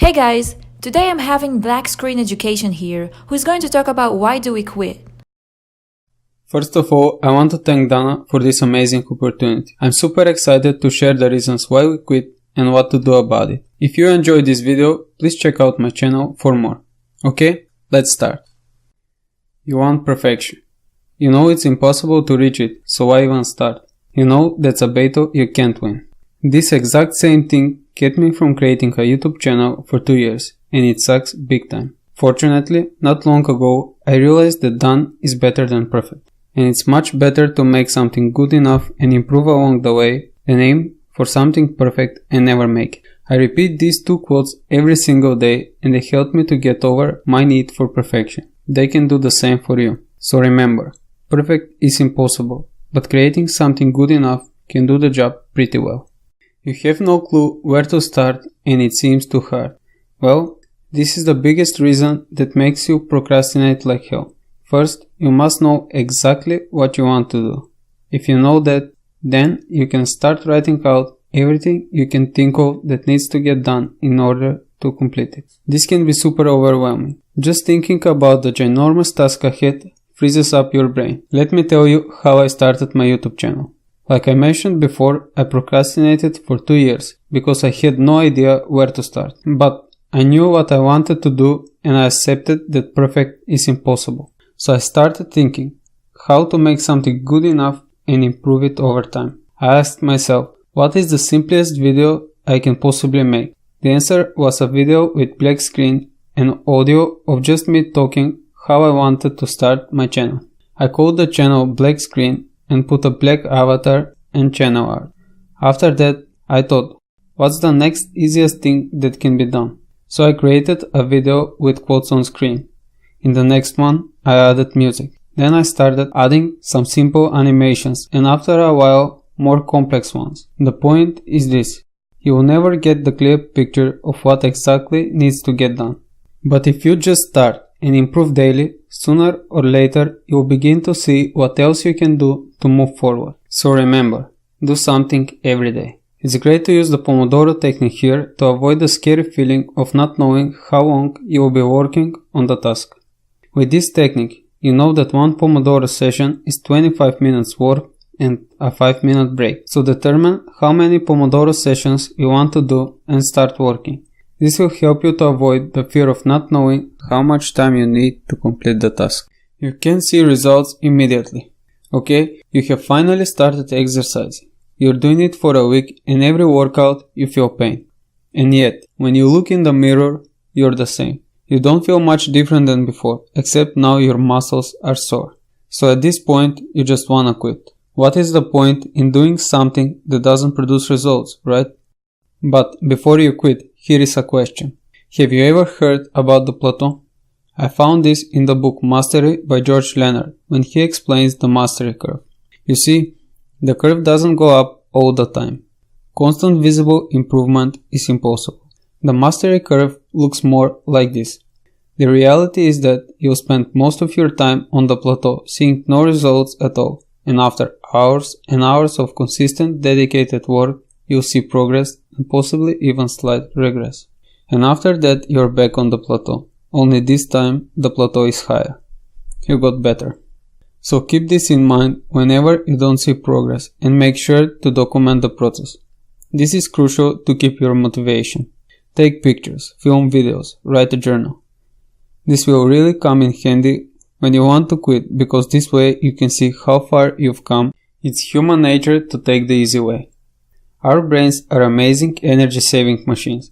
Hey guys, today I'm having Black Screen Education here, who is going to talk about why do we quit. First of all, I want to thank Dana for this amazing opportunity. I'm super excited to share the reasons why we quit and what to do about it. If you enjoyed this video, please check out my channel for more. Okay, let's start. You want perfection. You know it's impossible to reach it, so why even start? You know that's a battle you can't win. This exact same thing kept me from creating a YouTube channel for 2 years, and it sucks big time. Fortunately, not long ago, I realized that done is better than perfect. And it's much better to make something good enough and improve along the way than aim for something perfect and never make it. I repeat these two quotes every single day and they help me to get over my need for perfection. They can do the same for you. So remember, perfect is impossible, but creating something good enough can do the job pretty well. You have no clue where to start and it seems too hard. Well, this is the biggest reason that makes you procrastinate like hell. First, you must know exactly what you want to do. If you know that, then you can start writing out everything you can think of that needs to get done in order to complete it. This can be super overwhelming. Just thinking about the ginormous task ahead freezes up your brain. Let me tell you how I started my YouTube channel. Like I mentioned before, I procrastinated for 2 years because I had no idea where to start. But I knew what I wanted to do and I accepted that perfect is impossible. So I started thinking how to make something good enough and improve it over time. I asked myself, what is the simplest video I can possibly make? The answer was a video with black screen and audio of just me talking how I wanted to start my channel. I called the channel Black Screen and put a black avatar and channel art. After that, I thought, what's the next easiest thing that can be done? So I created a video with quotes on screen. In the next one, I added music. Then I started adding some simple animations and after a while, more complex ones. The point is this. You will never get the clear picture of what exactly needs to get done. But if you just start and improve daily, sooner or later you'll begin to see what else you can do to move forward. So remember, do something every day. It's great to use the Pomodoro technique here to avoid the scary feeling of not knowing how long you will be working on the task. With this technique, you know that one Pomodoro session is 25 minutes work and a 5-minute break. So determine how many Pomodoro sessions you want to do and start working. This will help you to avoid the fear of not knowing how much time you need to complete the task. You can see results immediately. Okay, you have finally started exercising. You're doing it for a week and every workout you feel pain. And yet, when you look in the mirror, you're the same. You don't feel much different than before, except now your muscles are sore. So at this point, you just wanna quit. What is the point in doing something that doesn't produce results, right? But before you quit, here is a question. Have you ever heard about the plateau? I found this in the book Mastery by George Leonard when he explains the mastery curve. You see, the curve doesn't go up all the time. Constant visible improvement is impossible. The mastery curve looks more like this. The reality is that you'll spend most of your time on the plateau seeing no results at all. And after hours and hours of consistent dedicated work, you'll see progress and possibly even slight regress. And after that, you're back on the plateau. Only this time, the plateau is higher. You got better. So keep this in mind whenever you don't see progress and make sure to document the process. This is crucial to keep your motivation. Take pictures, film videos, write a journal. This will really come in handy when you want to quit because this way you can see how far you've come. It's human nature to take the easy way. Our brains are amazing energy-saving machines.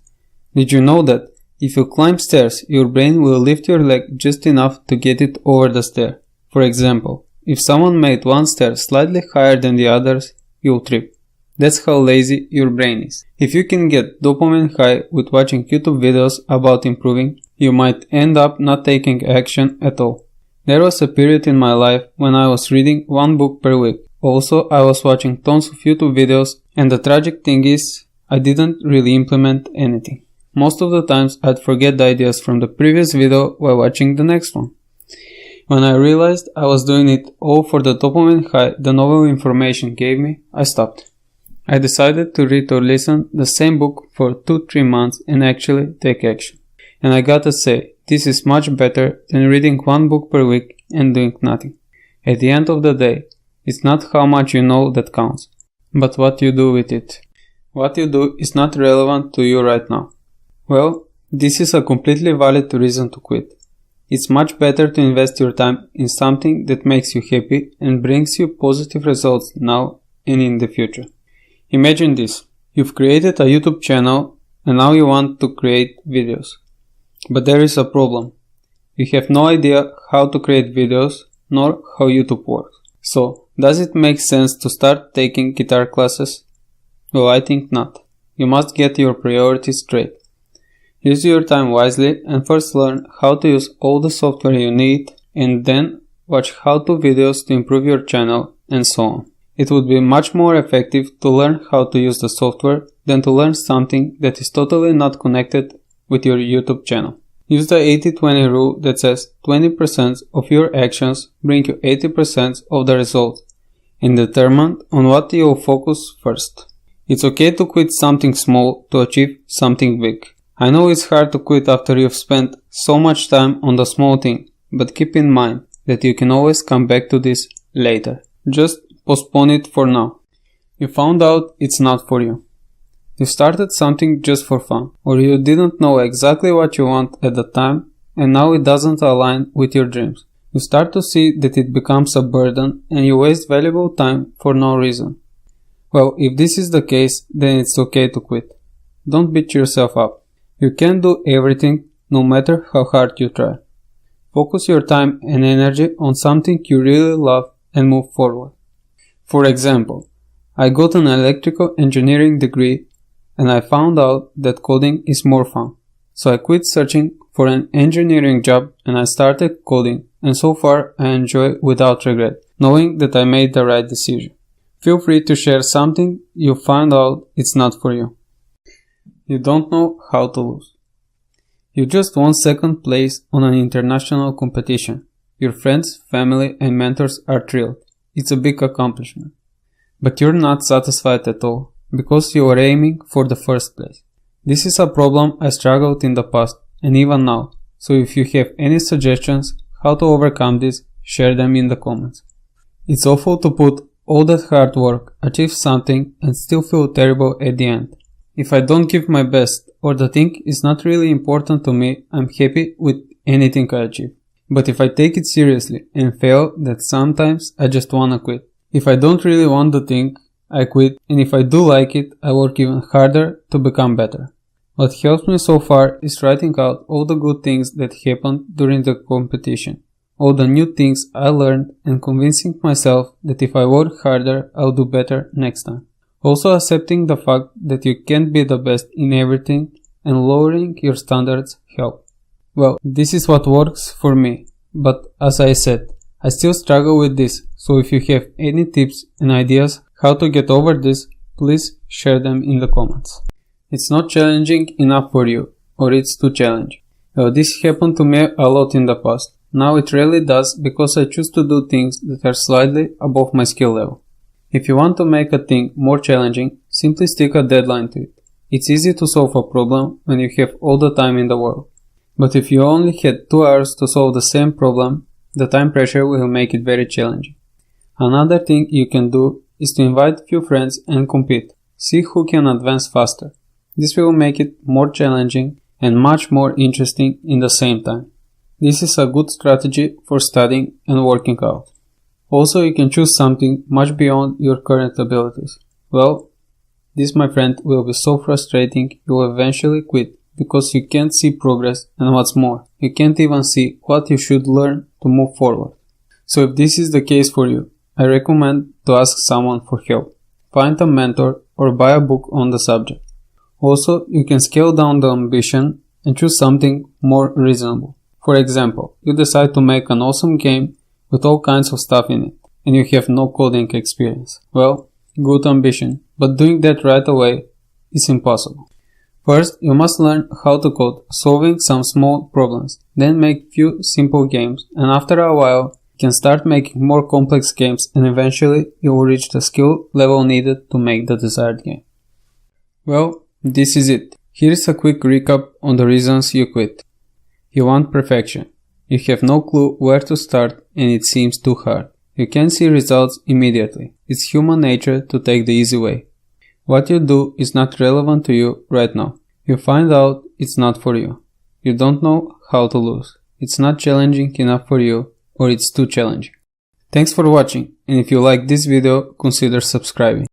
Did you know that if you climb stairs, your brain will lift your leg just enough to get it over the stair? For example, if someone made one stair slightly higher than the others, you'll trip. That's how lazy your brain is. If you can get dopamine high with watching YouTube videos about improving, you might end up not taking action at all. There was a period in my life when I was reading one book per week. Also, I was watching tons of YouTube videos and the tragic thing is, I didn't really implement anything. Most of the times I'd forget the ideas from the previous video while watching the next one. When I realized I was doing it all for the dopamine high the novel information gave me, I stopped. I decided to read or listen the same book for 2-3 months and actually take action. And I gotta say, this is much better than reading one book per week and doing nothing. At the end of the day, it's not how much you know that counts, but what you do with it. What you do is not relevant to you right now. Well, this is a completely valid reason to quit. It's much better to invest your time in something that makes you happy and brings you positive results now and in the future. Imagine this. You've created a YouTube channel and now you want to create videos. But there is a problem. You have no idea how to create videos nor how YouTube works. So, does it make sense to start taking guitar classes? Well, I think not. You must get your priorities straight. Use your time wisely and first learn how to use all the software you need and then watch how-to videos to improve your channel and so on. It would be much more effective to learn how to use the software than to learn something that is totally not connected with your YouTube channel. Use the 80-20 rule that says 20% of your actions bring you 80% of the results and determine on what you will focus first. It's okay to quit something small to achieve something big. I know it's hard to quit after you've spent so much time on the small thing, but keep in mind that you can always come back to this later. Just postpone it for now. You found out it's not for you. You started something just for fun, or you didn't know exactly what you want at the time and now it doesn't align with your dreams. You start to see that it becomes a burden and you waste valuable time for no reason. Well, if this is the case, then it's okay to quit. Don't beat yourself up. You can't do everything, no matter how hard you try. Focus your time and energy on something you really love and move forward. For example, I got an electrical engineering degree and I found out that coding is more fun. So I quit searching for an engineering job and I started coding, and so far I enjoy without regret, knowing that I made the right decision. Feel free to share something you find out it's not for you. You don't know how to lose. You just won second place on an international competition. Your friends, family and mentors are thrilled. It's a big accomplishment. But you're not satisfied at all, because you are aiming for the first place. This is a problem I struggled in the past and even now, so if you have any suggestions how to overcome this, share them in the comments. It's awful to put all that hard work, achieve something and still feel terrible at the end. If I don't give my best or the thing is not really important to me, I'm happy with anything I achieve. But if I take it seriously and fail, that sometimes I just wanna quit. If I don't really want the thing, I quit, and if I do like it, I work even harder to become better. What helps me so far is writing out all the good things that happened during the competition, all the new things I learned, and convincing myself that if I work harder, I'll do better next time. Also accepting the fact that you can't be the best in everything and lowering your standards help. Well, this is what works for me, but as I said, I still struggle with this, so if you have any tips and ideas how to get over this, please share them in the comments. It's not challenging enough for you, or it's too challenging. Well, this happened to me a lot in the past. Now it really does because I choose to do things that are slightly above my skill level. If you want to make a thing more challenging, simply stick a deadline to it. It's easy to solve a problem when you have all the time in the world. But if you only had 2 hours to solve the same problem, the time pressure will make it very challenging. Another thing you can do is to invite few friends and compete. See who can advance faster. This will make it more challenging and much more interesting in the same time. This is a good strategy for studying and working out. Also, you can choose something much beyond your current abilities. Well, this, my friend, will be so frustrating you will eventually quit because you can't see progress, and what's more, you can't even see what you should learn to move forward. So if this is the case for you, I recommend to ask someone for help. Find a mentor or buy a book on the subject. Also, you can scale down the ambition and choose something more reasonable. For example, you decide to make an awesome game with all kinds of stuff in it, and you have no coding experience. Well, good ambition, but doing that right away is impossible. First, you must learn how to code, solving some small problems, then make few simple games, and after a while, You can start making more complex games and eventually you will reach the skill level needed to make the desired game. Well, this is it. Here's a quick recap on the reasons you quit. You want perfection. You have no clue where to start and it seems too hard. You can see results immediately. It's human nature to take the easy way. What you do is not relevant to you right now. You find out it's not for you. You don't know how to lose. It's not challenging enough for you, or it's too challenging. Thanks for watching, and if you like this video, consider subscribing.